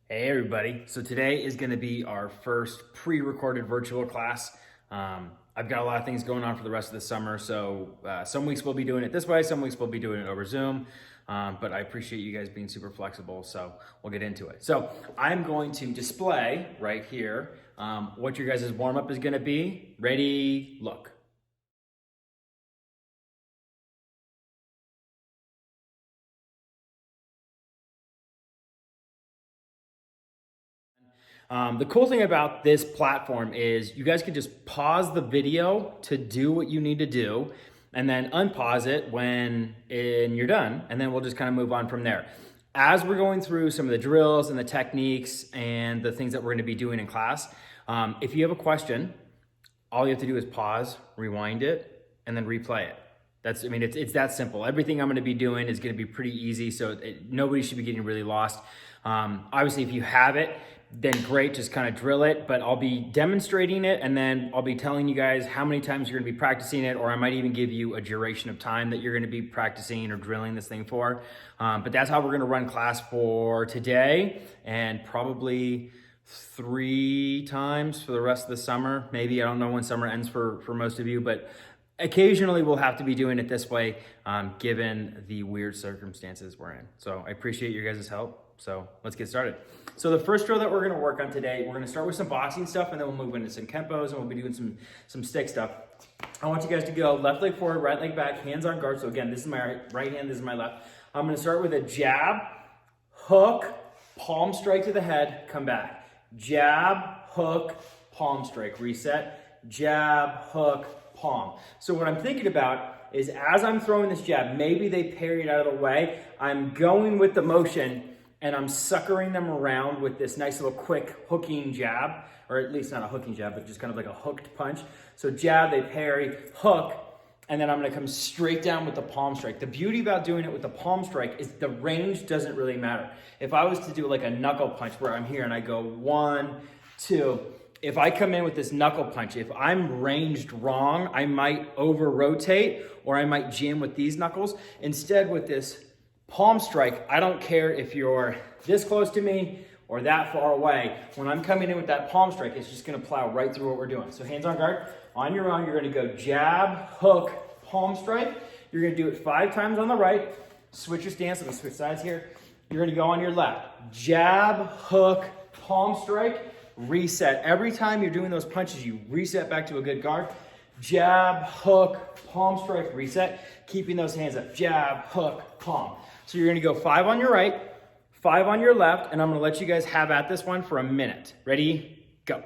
Hey everybody, so today is going to be our first pre-recorded virtual class. I've got a lot of things going on for the rest of the summer, so some weeks we'll be doing it this way, some weeks we'll be doing it over Zoom, but I appreciate you guys being super flexible, so we'll get into it. So I'm going to display right here what your guys' warm-up is going to be. Ready, look. The cool thing about this platform is you guys can just pause the video to do what you need to do and then unpause it when you're done, and then we'll just kind of move on from there. As we're going through some of the drills and the techniques and the things that we're going to be doing in class, if you have a question, all you have to do is pause, rewind it, and then replay it. It's that simple. Everything I'm going to be doing is going to be pretty easy, so nobody should be getting really lost. Obviously, if you have it, then great, just kind of drill it, but I'll be demonstrating it, and then I'll be telling you guys how many times you're going to be practicing it, or I might even give you a duration of time that you're going to be practicing or drilling this thing for. But that's how we're going to run class for today, and probably 3 times for the rest of the summer. Maybe, I don't know when summer ends for most of you, but occasionally we'll have to be doing it this way, given the weird circumstances we're in. So I appreciate your guys' help. So let's get started. So the first drill that we're gonna work on today, we're gonna start with some boxing stuff, and then we'll move into some kempos, and we'll be doing some stick stuff. I want you guys to go left leg forward, right leg back, hands on guard. So again, this is my right hand, this is my left. I'm gonna start with a jab, hook, palm strike to the head, come back. Jab, hook, palm strike, reset, jab, hook, palm. So what I'm thinking about is as I'm throwing this jab, maybe they parry it out of the way, I'm going with the motion and I'm suckering them around with this nice little quick hooking jab, or at least not a hooking jab, but just kind of like a hooked punch. So jab, they parry, hook, and then I'm gonna come straight down with the palm strike. The beauty about doing it with the palm strike is the range doesn't really matter. If I was to do like a knuckle punch where I'm here and I go 1, 2, if I come in with this knuckle punch, if I'm ranged wrong, I might over rotate or I might jam with these knuckles. Instead, with this palm strike, I don't care if you're this close to me or that far away. When I'm coming in with that palm strike, it's just gonna plow right through what we're doing. So hands on guard, on your own, you're gonna go jab, hook, palm strike. You're gonna do it 5 times on the right. Switch your stance, I'm gonna switch sides here. You're gonna go on your left. Jab, hook, palm strike, reset. Every time you're doing those punches, you reset back to a good guard. Jab, hook, palm strike, reset. Keeping those hands up. Jab, hook, palm. So you're gonna go 5 on your right, 5 on your left, and I'm gonna let you guys have at this one for a minute. Ready, go.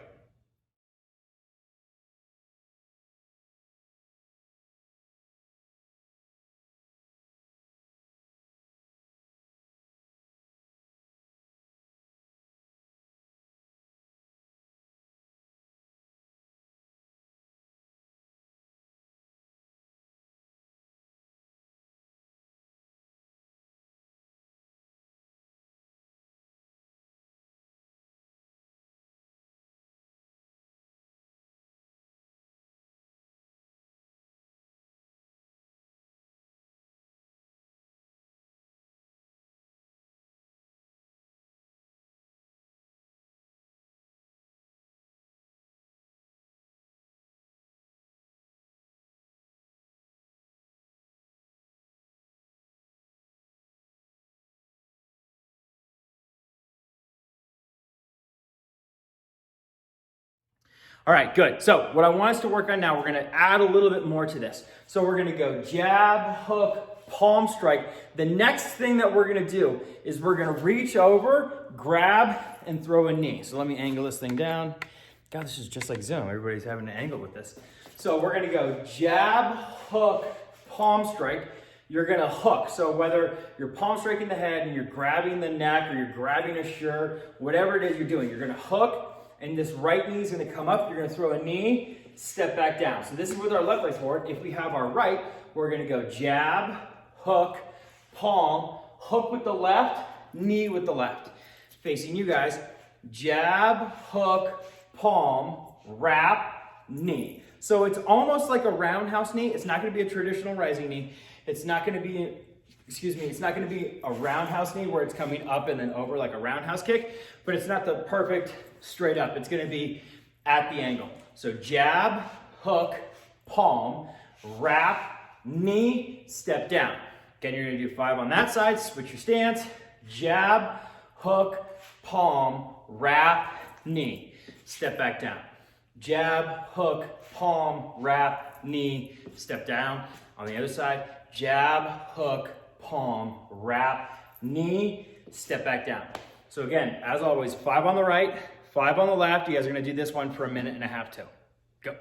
All right, good. So what I want us to work on now, we're gonna add a little bit more to this. So we're gonna go jab, hook, palm strike. The next thing that we're gonna do is we're gonna reach over, grab, and throw a knee. So let me angle this thing down. God, this is just like Zoom. Everybody's having an angle with this. So we're gonna go jab, hook, palm strike. You're gonna hook. So whether you're palm striking the head and you're grabbing the neck or you're grabbing a shirt, whatever it is you're doing, you're gonna hook, and this right knee is gonna come up. You're gonna throw a knee, step back down. So this is with our left leg forward. If we have our right, we're gonna go jab, hook, palm, hook with the left, knee with the left. Facing you guys, jab, hook, palm, wrap, knee. So it's almost like a roundhouse knee. It's not gonna be a traditional rising knee. It's not gonna be excuse me, it's not gonna be a roundhouse knee where it's coming up and then over like a roundhouse kick, but it's not the perfect straight up. It's gonna be at the angle. So jab, hook, palm, wrap, knee, step down. Again, you're gonna do 5 on that side, switch your stance, jab, hook, palm, wrap, knee, step back down. Jab, hook, palm, wrap, knee, step down. On the other side, jab, hook, palm, wrap, knee, step back down. So again, as always, 5 on the right, 5 on the left. You guys are gonna do this one for 1.5 minutes too. Go.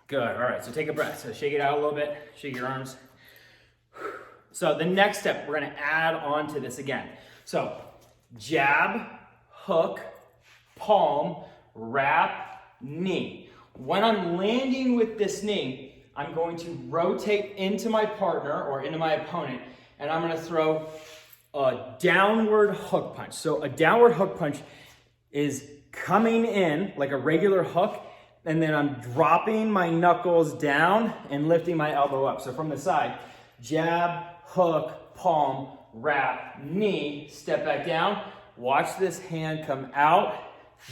Good, all right, so take a breath. So shake it out a little bit, shake your arms. So the next step, we're gonna add on to this again. So jab, hook, palm, wrap, knee. When I'm landing with this knee, I'm going to rotate into my partner or into my opponent, and I'm gonna throw a downward hook punch. So a downward hook punch is coming in like a regular hook, and then I'm dropping my knuckles down and lifting my elbow up. So from the side, jab, hook, palm, wrap, knee, step back down. Watch this hand come out,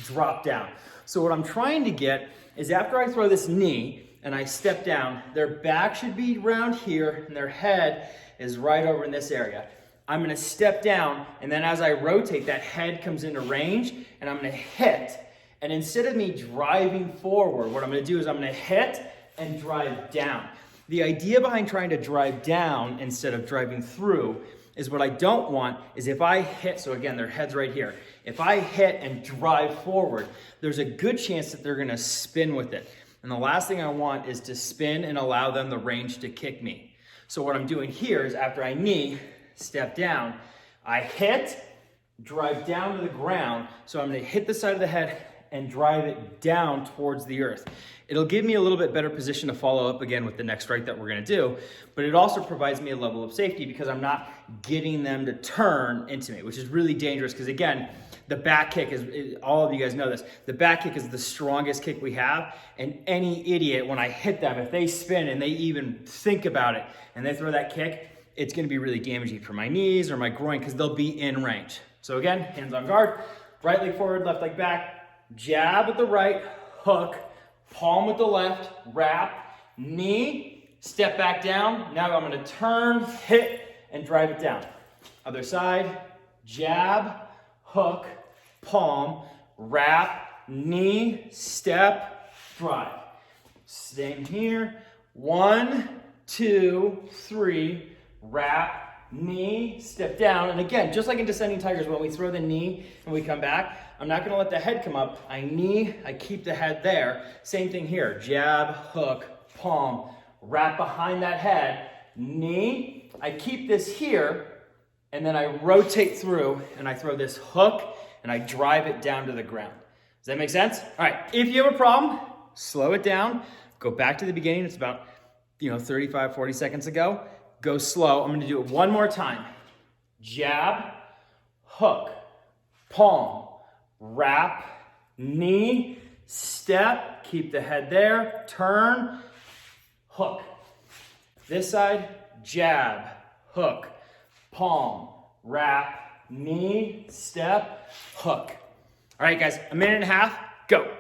drop down. So what I'm trying to get is after I throw this knee and I step down, their back should be around here and their head is right over in this area. I'm gonna step down, and then as I rotate, that head comes into range, and I'm gonna hit. And instead of me driving forward, what I'm gonna do is I'm gonna hit and drive down. The idea behind trying to drive down instead of driving through is what I don't want is if I hit, so again, their head's right here. If I hit and drive forward, there's a good chance that they're gonna spin with it. And the last thing I want is to spin and allow them the range to kick me. So what I'm doing here is after I knee, step down, I hit, drive down to the ground. So I'm gonna hit the side of the head and drive it down towards the earth. It'll give me a little bit better position to follow up again with the next strike that we're gonna do, but it also provides me a level of safety because I'm not getting them to turn into me, which is really dangerous because again, the back kick is, all of you guys know this, the back kick is the strongest kick we have, and any idiot, when I hit them, if they spin and they even think about it and they throw that kick, it's gonna be really damaging for my knees or my groin because they'll be in range. So again, hands on guard, right leg forward, left leg back, jab with the right, hook, palm with the left, wrap, knee, step back down. Now I'm gonna turn, hit, and drive it down. Other side, jab, hook, palm, wrap, knee, step, drive. Same here. 1, 2, 3, wrap, knee, step down. And again, just like in Descending Tigers, when we throw the knee and we come back, I'm not gonna let the head come up. I knee, I keep the head there. Same thing here, jab, hook, palm, wrap behind that head, knee, I keep this here, and then I rotate through and I throw this hook and I drive it down to the ground. Does that make sense? All right, if you have a problem, slow it down, go back to the beginning. It's about 35, 40 seconds ago. Go slow. I'm gonna do it one more time. Jab, hook, palm, wrap, knee, step, keep the head there, turn, hook. This side, jab, hook, palm, wrap, knee, step, hook. All right, guys, a minute and a half, go.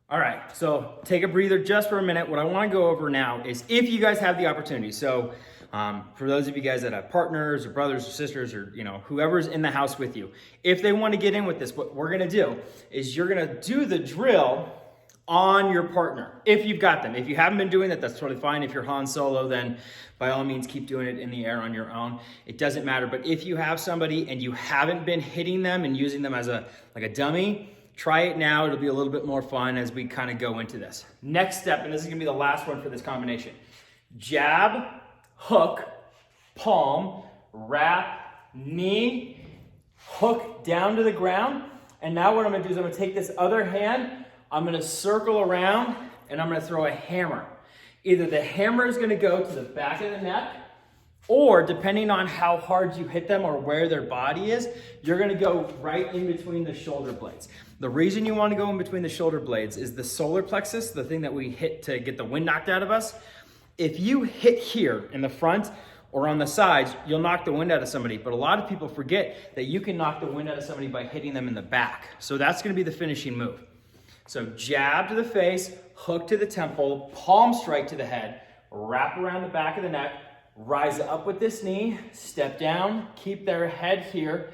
All right, so take a breather just for a minute. What I want to go over now is if you guys have the opportunity. So for those of you guys that have partners or brothers or sisters or whoever's in the house with you, if they want to get in with this, what we're going to do is you're going to do the drill on your partner if you've got them. If you haven't been doing that, that's totally fine. If you're Han Solo, then by all means keep doing it in the air on your own. It doesn't matter. But if you have somebody and you haven't been hitting them and using them as a dummy, try it now. It'll be a little bit more fun as we kind of go into this. Next step, and this is gonna be the last one for this combination. Jab, hook, palm, wrap, knee, hook down to the ground. And now what I'm gonna do is I'm gonna take this other hand, I'm gonna circle around, and I'm gonna throw a hammer. Either the hammer is gonna go to the back of the neck, or depending on how hard you hit them or where their body is, you're gonna go right in between the shoulder blades. The reason you wanna go in between the shoulder blades is the solar plexus, the thing that we hit to get the wind knocked out of us. If you hit here in the front or on the sides, you'll knock the wind out of somebody. But a lot of people forget that you can knock the wind out of somebody by hitting them in the back. So that's gonna be the finishing move. So jab to the face, hook to the temple, palm strike to the head, wrap around the back of the neck, rise up with this knee, step down, keep their head here,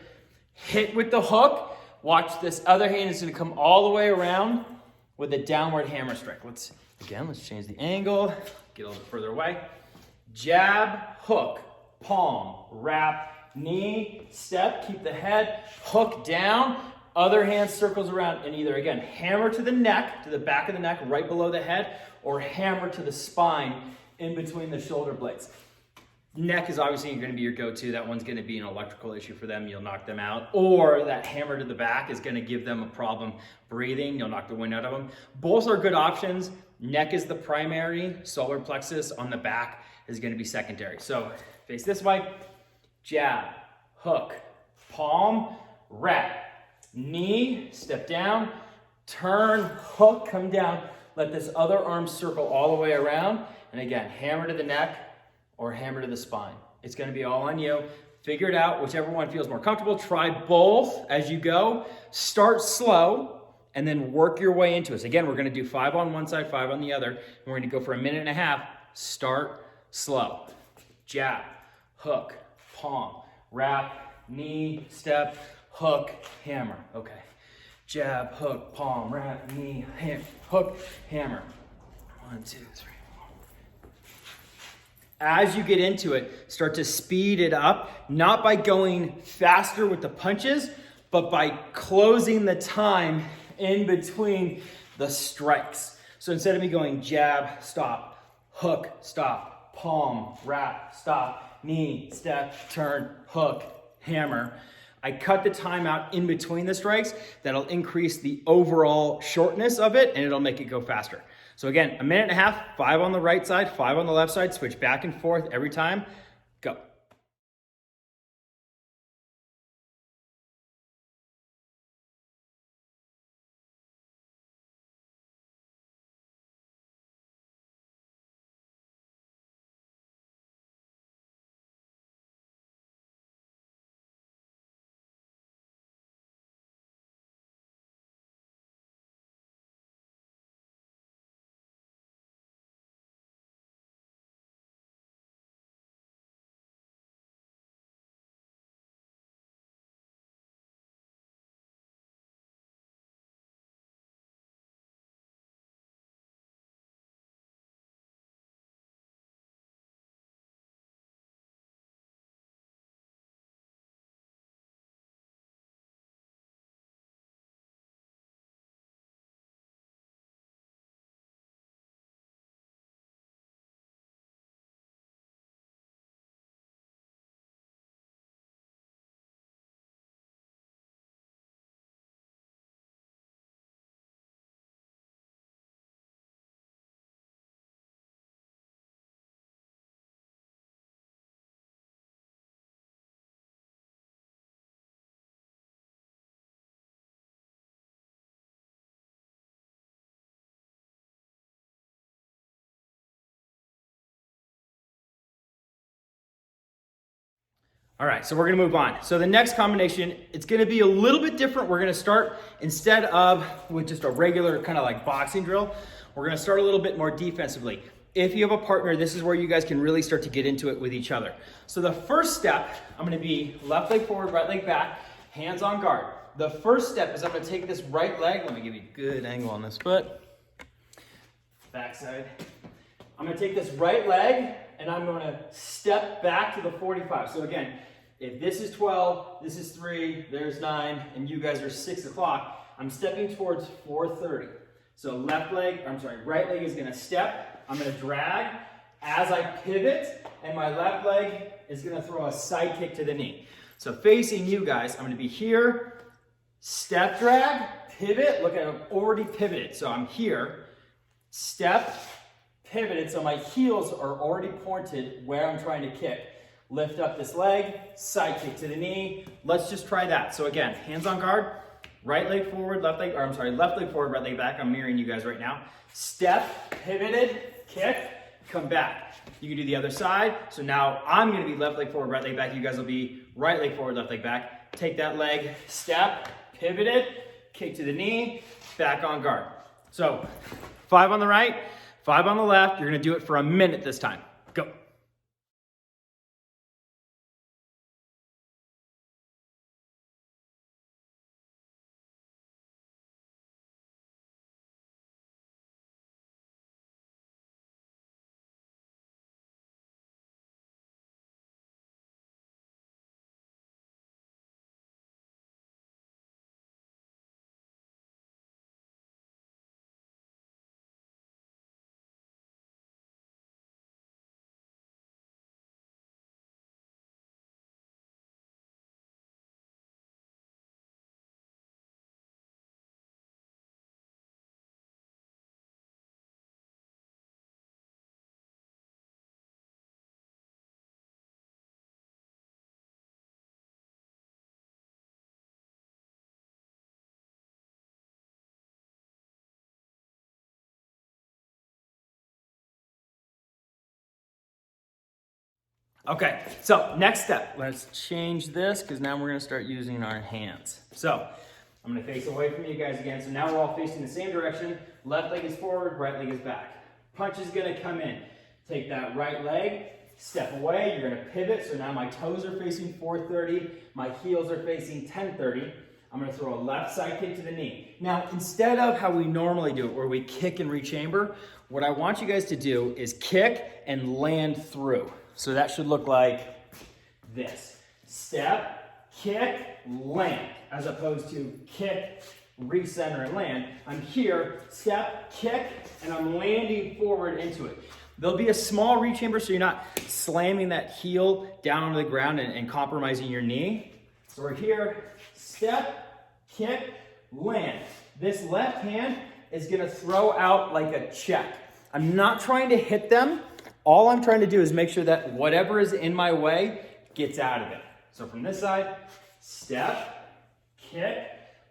hit with the hook. Watch this other hand is gonna come all the way around with a downward hammer strike. Let's change the angle, get a little bit further away. Jab, hook, palm, wrap, knee, step, keep the head, hook down, other hand circles around, and either, again, hammer to the neck, to the back of the neck, right below the head, or hammer to the spine in between the shoulder blades. Neck is obviously going to be your go-to. That one's going to be an electrical issue for them. You'll knock them out. Or that hammer to the back is going to give them a problem breathing. You'll knock the wind out of them. Both are good options. Neck is the primary. Solar plexus on the back is going to be secondary. So face this way. Jab, hook, palm, wrap, knee, step down, turn, hook, come down. Let this other arm circle all the way around. And again, hammer to the neck, or hammer to the spine. It's gonna be all on you. Figure it out, whichever one feels more comfortable. Try both as you go. Start slow, and then work your way into it. So again, we're gonna do 5 on one side, 5 on the other, and we're gonna go for a minute and a half. Start slow. Jab, hook, palm, wrap, knee, step, hook, hammer. Okay. Jab, hook, palm, wrap, knee, hook, hammer. 1, 2, 3. As you get into it, start to speed it up, not by going faster with the punches, but by closing the time in between the strikes. So instead of me going jab, stop, hook, stop, palm, wrap, stop, knee, step, turn, hook, hammer, I cut the time out in between the strikes. That'll increase the overall shortness of it, and it'll make it go faster. So again, 1.5 minutes, 5 on the right side, 5 on the left side, switch back and forth every time, go. All right, so we're gonna move on. So the next combination, it's gonna be a little bit different. We're gonna start, instead of with just a regular kind of like boxing drill, we're gonna start a little bit more defensively. If you have a partner, this is where you guys can really start to get into it with each other. So the first step, I'm gonna be left leg forward, right leg back, hands on guard. The first step is I'm gonna take this right leg, let me give you a good angle on this foot. Backside. I'm gonna take this right leg and I'm gonna step back to the 45. So again, if this is 12, this is 3, there's 9, and you guys are 6 o'clock, I'm stepping towards 4:30. So right leg is gonna step, I'm gonna drag as I pivot, and my left leg is gonna throw a side kick to the knee. So facing you guys, I'm gonna be here, step drag, pivot, look at I've already pivoted. So I'm here, step, pivoted, so my heels are already pointed where I'm trying to kick. Lift up this leg, side kick to the knee. Let's just try that. So again, hands on guard, right leg forward, left leg forward, right leg back. I'm mirroring you guys right now. Step, pivoted, kick, come back. You can do the other side. So now I'm gonna be left leg forward, right leg back. You guys will be right leg forward, left leg back. Take that leg, step, pivoted, kick to the knee, back on guard. So 5 on the right, 5 on the left. You're gonna do it for a minute this time. Go. Okay, so next step, let's change this because now we're gonna start using our hands. So I'm gonna face away from you guys again. So now we're all facing the same direction. Left leg is forward, right leg is back. Punch is gonna come in. Take that right leg, step away, you're gonna pivot. So now my toes are facing 4:30, my heels are facing 10:30. I'm gonna throw a left side kick to the knee. Now, instead of how we normally do it, where we kick and rechamber, what I want you guys to do is kick and land through. So that should look like this. Step, kick, land, as opposed to kick, recenter and land. I'm here, step, kick, and I'm landing forward into it. There'll be a small rechamber so you're not slamming that heel down onto the ground and compromising your knee. So we're here, step, kick, land. This left hand is gonna throw out like a check. I'm not trying to hit them. All I'm trying to do is make sure that whatever is in my way gets out of it. So from this side, step, kick,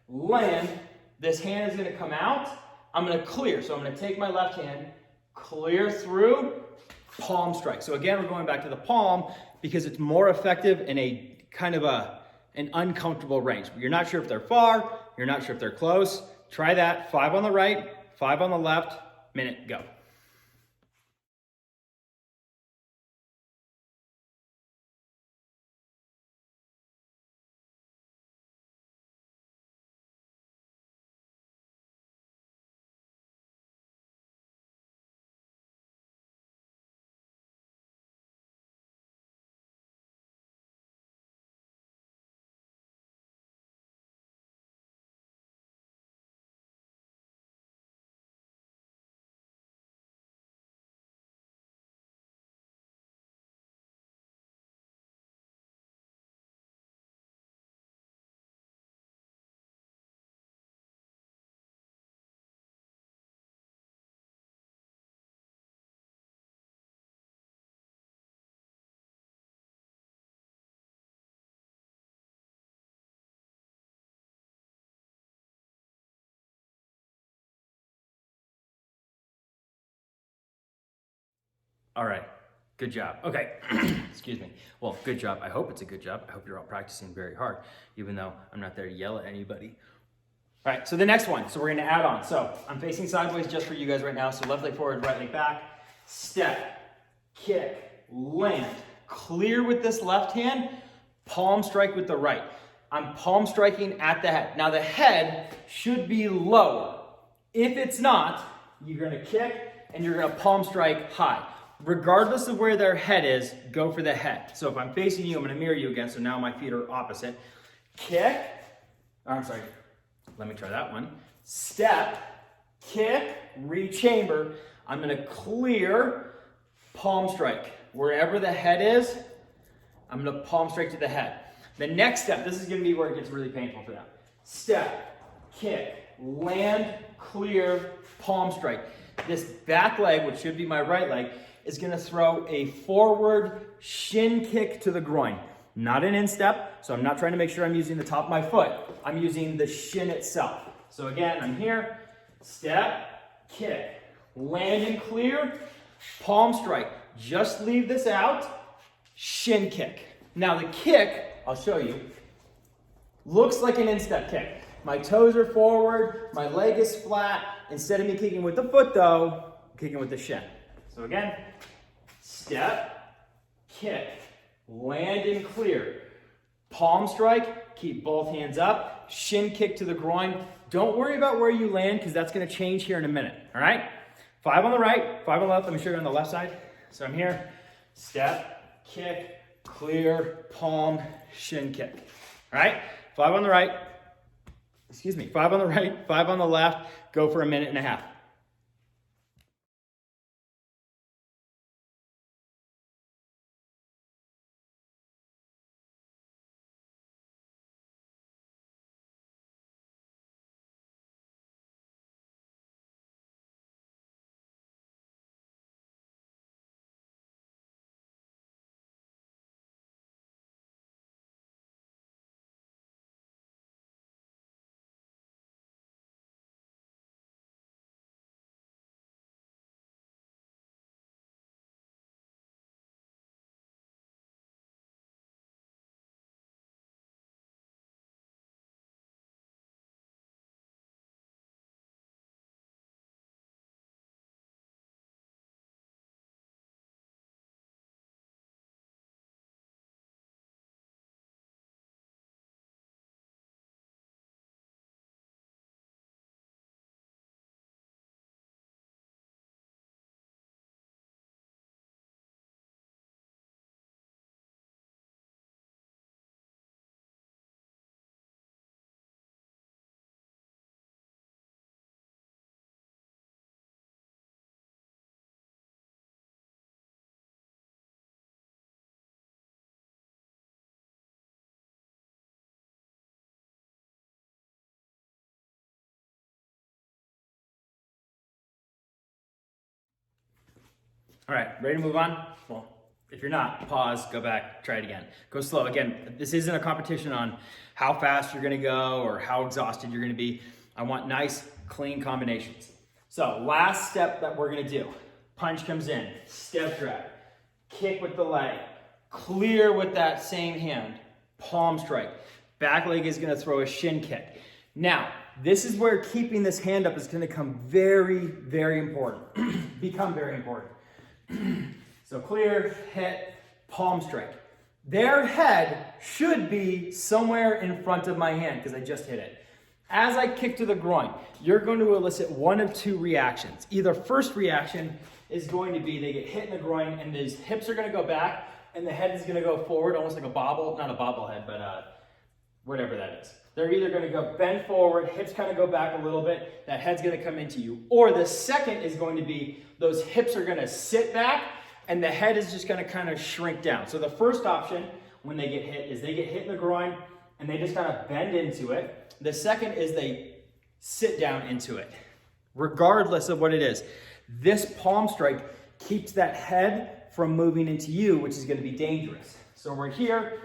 land. This hand is gonna come out. I'm gonna clear. So I'm gonna take my left hand, clear through, palm strike. So again, we're going back to the palm because it's more effective in a kind of an uncomfortable range. You're not sure if they're far, you're not sure if they're close. Try that, 5 on the right, 5 on the left, minute, go. All right, good job. Okay, excuse me. Well, good job. I hope it's a good job. I hope you're all practicing very hard, even though I'm not there to yell at anybody. All right, so the next one. So we're gonna add on. So I'm facing sideways just for you guys right now. So left leg forward, right leg back. Step, kick, land. Clear with this left hand, palm strike with the right. I'm palm striking at the head. Now the head should be lower. If it's not, you're gonna kick and you're gonna palm strike high. Regardless of where their head is, go for the head. So if I'm facing you, I'm gonna mirror you again, so now my feet are opposite. Kick, let me try that one. Step, kick, rechamber. I'm gonna clear, palm strike. Wherever the head is, I'm gonna palm strike to the head. The next step, this is gonna be where it gets really painful for them. Step, kick, land, clear, palm strike. This back leg, which should be my right leg, is gonna throw a forward shin kick to the groin. Not an instep, so I'm not trying to make sure I'm using the top of my foot. I'm using the shin itself. So again, I'm here, step, kick, land and clear, palm strike. Just leave this out, shin kick. Now the kick, I'll show you, looks like an instep kick. My toes are forward, my leg is flat. Instead of me kicking with the foot though, I'm kicking with the shin. So again, step, kick, land and clear. Palm strike, keep both hands up, shin kick to the groin. Don't worry about where you land because that's gonna change here in a minute, all right? 5 on the right, 5 on the left. Let me show you on the left side. So I'm here, step, kick, clear, palm, shin kick. All right, 5 on the right, 5 on the right, 5 on the left. Go for a minute and a half. All right, ready to move on? Well, if you're not, pause, go back, try it again. Go slow. Again, this isn't a competition on how fast you're gonna go or how exhausted you're gonna be. I want nice, clean combinations. So last step that we're gonna do, punch comes in, step drag, kick with the leg, clear with that same hand, palm strike. Back leg is gonna throw a shin kick. Now, this is where keeping this hand up is gonna become very, very important. Become very important. So clear, hit, palm strike. Their head should be somewhere in front of my hand because I just hit it. As I kick to the groin, you're going to elicit one of two reactions. Either first reaction is going to be they get hit in the groin and these hips are going to go back and the head is going to go forward, almost like a bobble, not a bobblehead, but whatever that is. They're either going to go bend forward, hips kind of go back a little bit, that head's going to come into you. Or the second is going to be those hips are going to sit back and the head is just going to kind of shrink down. So the first option when they get hit is they get hit in the groin and they just kind of bend into it. The second is they sit down into it. Regardless of what it is, this palm strike keeps that head from moving into you, which is going to be dangerous. So we're here.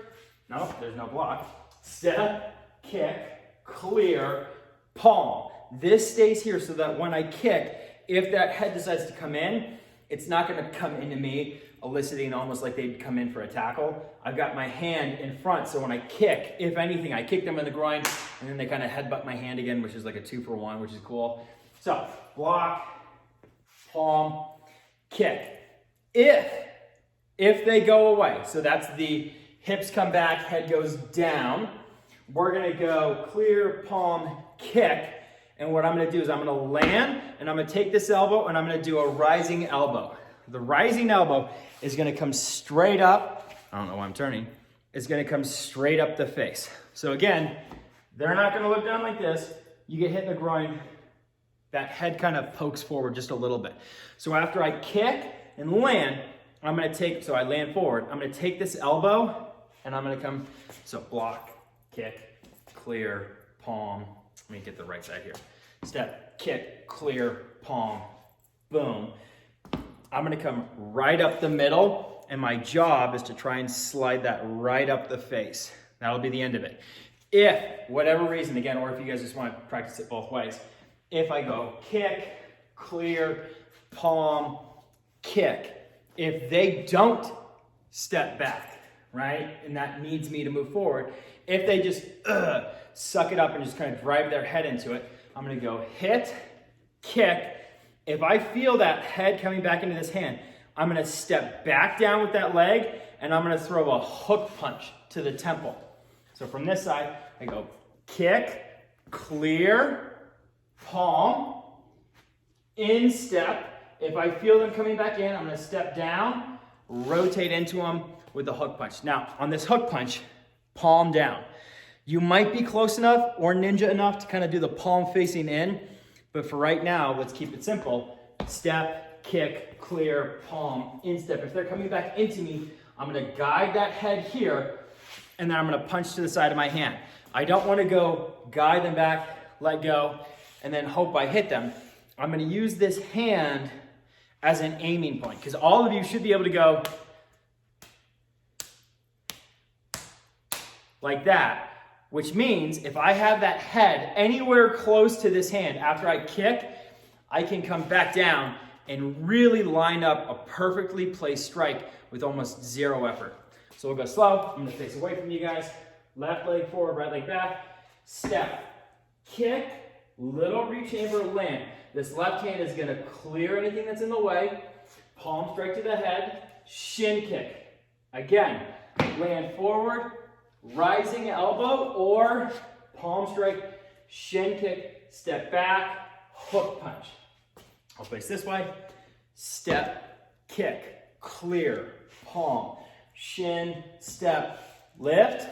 No, there's no block. Step, kick, clear, palm. This stays here so that when I kick, if that head decides to come in, it's not going to come into me, eliciting almost like they'd come in for a tackle. I've got my hand in front, so when I kick, if anything, I kick them in the groin, and then they kind of headbutt my hand again, which is like a 2-for-1, which is cool. So, block, palm, kick. If they go away, so that's the hips come back, head goes down, we're going to go clear, palm, kick. And what I'm going to do is I'm going to land and I'm going to take this elbow and I'm going to do a rising elbow. The rising elbow is going to come straight up. I don't know why I'm turning. It's going to come straight up the face. So again, they're not going to look down like this. You get hit in the groin. That head kind of pokes forward just a little bit. So after I kick and land, I'm going to take, so I land forward. I'm going to take this elbow and I'm going to come, so block, kick, clear, palm. Let me get the right side here. Step, kick, clear, palm, boom. I'm gonna come right up the middle, and my job is to try and slide that right up the face. That'll be the end of it. If, whatever reason, again, or if you guys just want to practice it both ways, if I go kick, clear, palm, kick, if they don't step back, right, and that needs me to move forward, if they just suck it up and just kind of drive their head into it, I'm going to go hit, kick. If I feel that head coming back into this hand, I'm going to step back down with that leg and I'm going to throw a hook punch to the temple. So from this side, I go kick, clear, palm, in step. If I feel them coming back in, I'm going to step down, rotate into them with the hook punch. Now, on this hook punch, palm down. You might be close enough or ninja enough to kind of do the palm facing in, but for right now, let's keep it simple. Step, kick, clear, palm, instep. If they're coming back into me, I'm gonna guide that head here, and then I'm gonna punch to the side of my hand. I don't wanna go guide them back, let go, and then hope I hit them. I'm gonna use this hand as an aiming point, because all of you should be able to go like that, which means if I have that head anywhere close to this hand after I kick, I can come back down and really line up a perfectly placed strike with almost zero effort. So we'll go slow. I'm gonna face away from you guys. Left leg forward, right leg back. Step, kick, little reach chamber, land. This left hand is gonna clear anything that's in the way. Palm strike to the head, shin kick. Again, land forward, rising elbow or palm strike, shin kick, step back, hook punch. I'll face this way. Step, kick, clear, palm, shin, step, lift,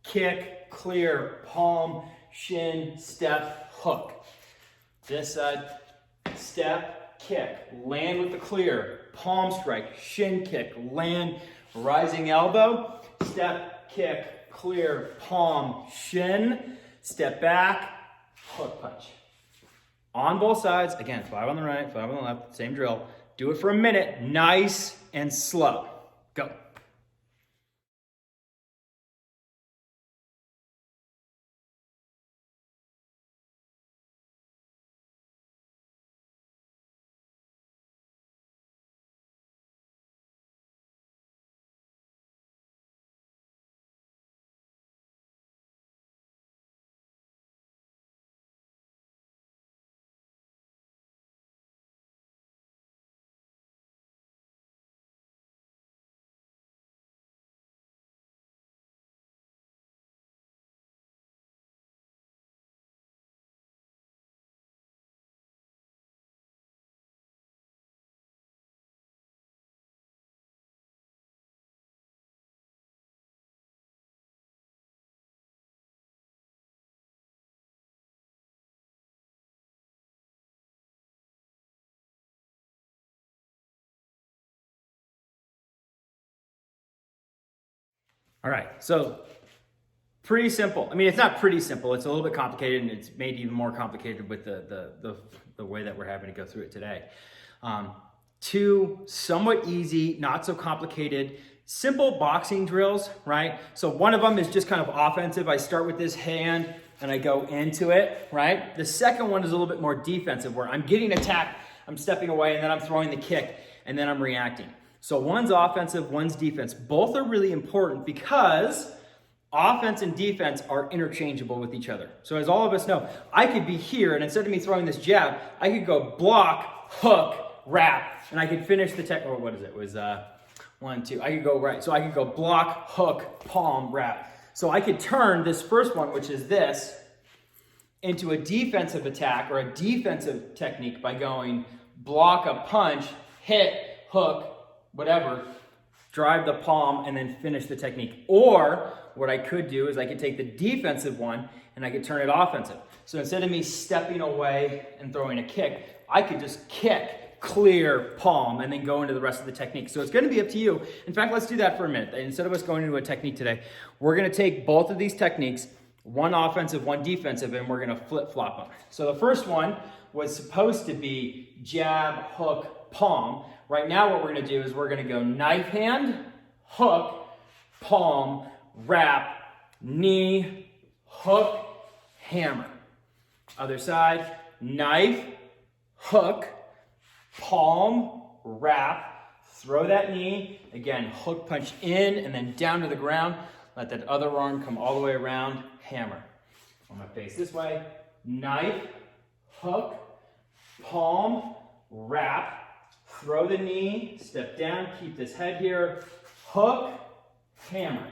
kick, clear, palm, shin, step, hook. This side, step, kick, land with the clear, palm strike, shin kick, land, rising elbow, step, kick, clear, palm, shin, step back, hook punch. On both sides, again, 5 on the right, 5 on the left, same drill. Do it for a minute, nice and slow. Go. All right, so pretty simple. I mean, it's not pretty simple. It's a little bit complicated, and it's made even more complicated with the way that we're having to go through it today. Two somewhat easy, not so complicated, simple boxing drills, right? So one of them is just kind of offensive. I start with this hand and I go into it, right? The second one is a little bit more defensive, where I'm getting attacked, I'm stepping away, and then I'm throwing the kick, and then I'm reacting. So one's offensive, one's defense. Both are really important because offense and defense are interchangeable with each other. So as all of us know, I could be here, and instead of me throwing this jab, I could go block, hook, wrap, and I could finish the tech, or what is it? It was 1, 2. I could go right. So I could go block, hook, palm, wrap. So I could turn this first one, which is this, into a defensive attack or a defensive technique by going block a punch, hit, hook, whatever, drive the palm, and then finish the technique. Or what I could do is I could take the defensive one and I could turn it offensive. So instead of me stepping away and throwing a kick, I could just kick, clear, palm, and then go into the rest of the technique. So it's going to be up to you. In fact, let's do that for a minute. Instead of us going into a technique today, we're going to take both of these techniques, one offensive, one defensive, and we're going to flip-flop them. So the first one was supposed to be jab, hook, palm. Right now what we're going to do is we're going to go knife hand, hook, palm, wrap, knee, hook, hammer. Other side, knife, hook, palm, wrap, throw that knee, again, hook punch in and then down to the ground. Let that other arm come all the way around, hammer. I'm going to face this way, knife, hook, palm, wrap, throw the knee, step down, keep this head here, hook, hammer.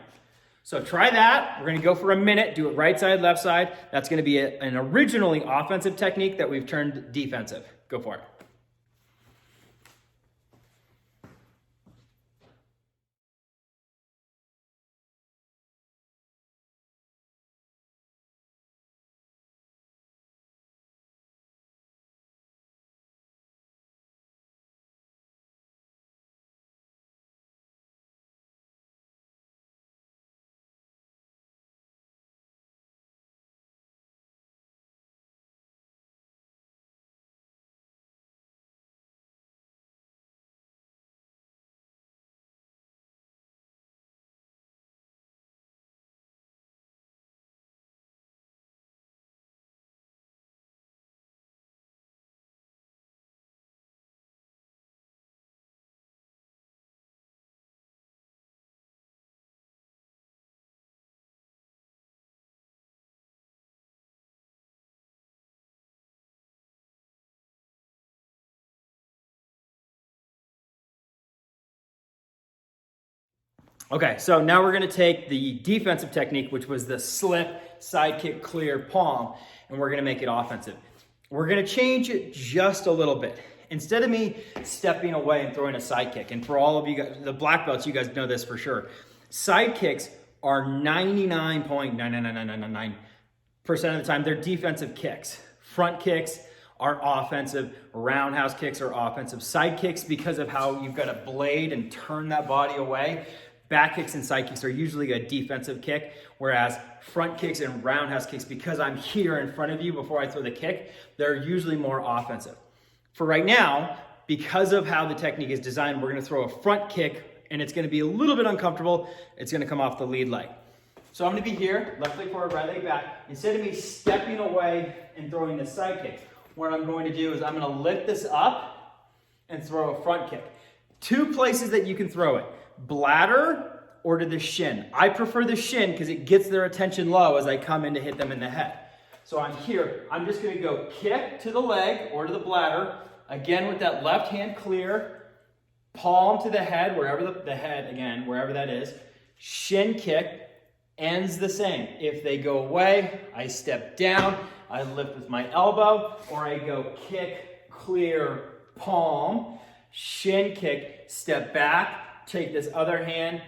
So try that. We're going to go for a minute, do it right side, left side. That's going to be an originally offensive technique that we've turned defensive. Go for it. Okay, so now we're gonna take the defensive technique, which was the slip, side kick, clear, palm, and we're gonna make it offensive. We're gonna change it just a little bit. Instead of me stepping away and throwing a side kick, and for all of you guys, the black belts, you guys know this for sure. Side kicks are 99.99999% of the time, they're defensive kicks. Front kicks are offensive, roundhouse kicks are offensive. Side kicks, because of how you've got to blade and turn that body away, back kicks and side kicks are usually a defensive kick, whereas front kicks and roundhouse kicks, because I'm here in front of you before I throw the kick, they're usually more offensive. For right now, because of how the technique is designed, we're gonna throw a front kick, and it's gonna be a little bit uncomfortable. It's gonna come off the lead leg. So I'm gonna be here, left leg forward, right leg back. Instead of me stepping away and throwing the side kick, what I'm going to do is I'm gonna lift this up and throw a front kick. Two places that you can throw it, bladder or to the shin. I prefer the shin because it gets their attention low as I come in to hit them in the head. So I'm here, I'm just gonna go kick to the leg or to the bladder, again with that left hand clear, palm to the head, wherever the head, again, wherever that is. Shin kick ends the same. If they go away, I step down, I lift with my elbow, or I go kick, clear, palm, shin kick, step back, take this other hand,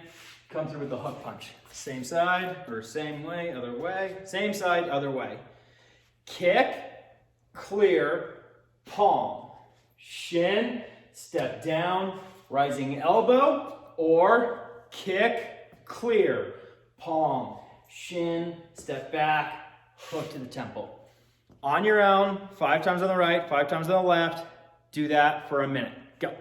come through with the hook punch. Same side, or same way, other way, same side, other way. Kick, clear, palm, shin, step down, rising elbow, or kick, clear, palm, shin, step back, hook to the temple. On your own, 5 times on the right, 5 times on the left. Do that for a minute. Go.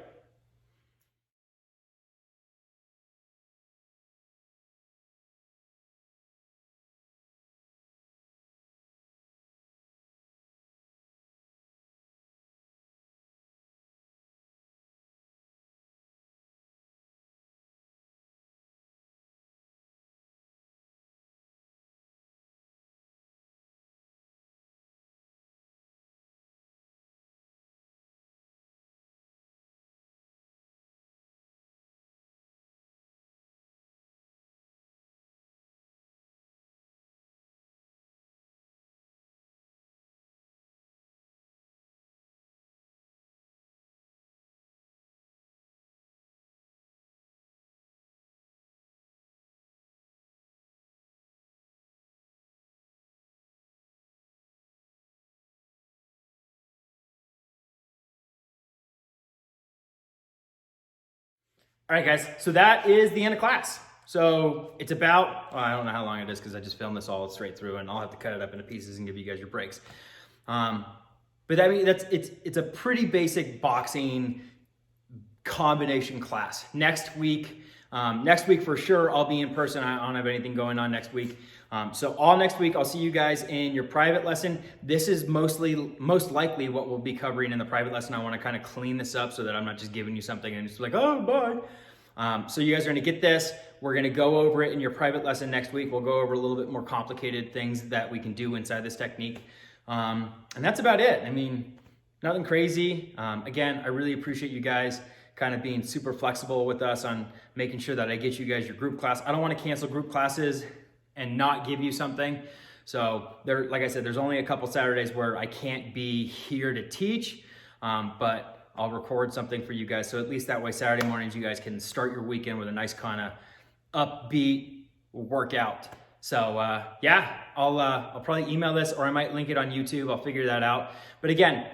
All right, guys, so that is the end of class. So it's about, I don't know how long it is because I just filmed this all straight through and I'll have to cut it up into pieces and give you guys your breaks. But I mean, it's a pretty basic boxing combination class. Next week for sure, I'll be in person. I don't have anything going on next week. So all next week, I'll see you guys in your private lesson. This is most likely what we'll be covering in the private lesson. I want to kind of clean this up so that I'm not just giving you something and it's like, oh, bye. So you guys are going to get this. We're going to go over it in your private lesson next week. We'll go over a little bit more complicated things that we can do inside this technique. And that's about it. I mean, nothing crazy. Again, I really appreciate you guys kind of being super flexible with us on making sure that I get you guys your group class. I don't want to cancel group classes and not give you something. So there, like I said, there's only a couple Saturdays where I can't be here to teach, but I'll record something for you guys. So at least that way Saturday mornings, you guys can start your weekend with a nice kind of upbeat workout. So yeah, I'll probably email this or I might link it on YouTube. I'll figure that out. But again,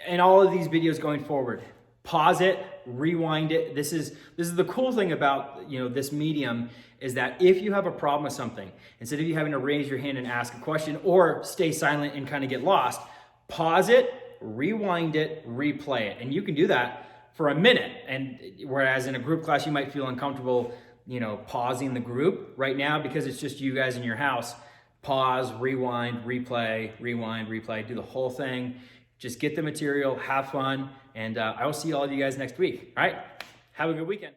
in all of these videos going forward, pause it, rewind it. This is the cool thing about, you know, this medium is that if you have a problem with something, instead of you having to raise your hand and ask a question or stay silent and kind of get lost, pause it, rewind it, replay it. And you can do that for a minute. And whereas in a group class, you might feel uncomfortable, you know, pausing the group. Right now, because it's just you guys in your house, pause, rewind, replay, do the whole thing. Just get the material, have fun, and I will see all of you guys next week. All right? Have a good weekend.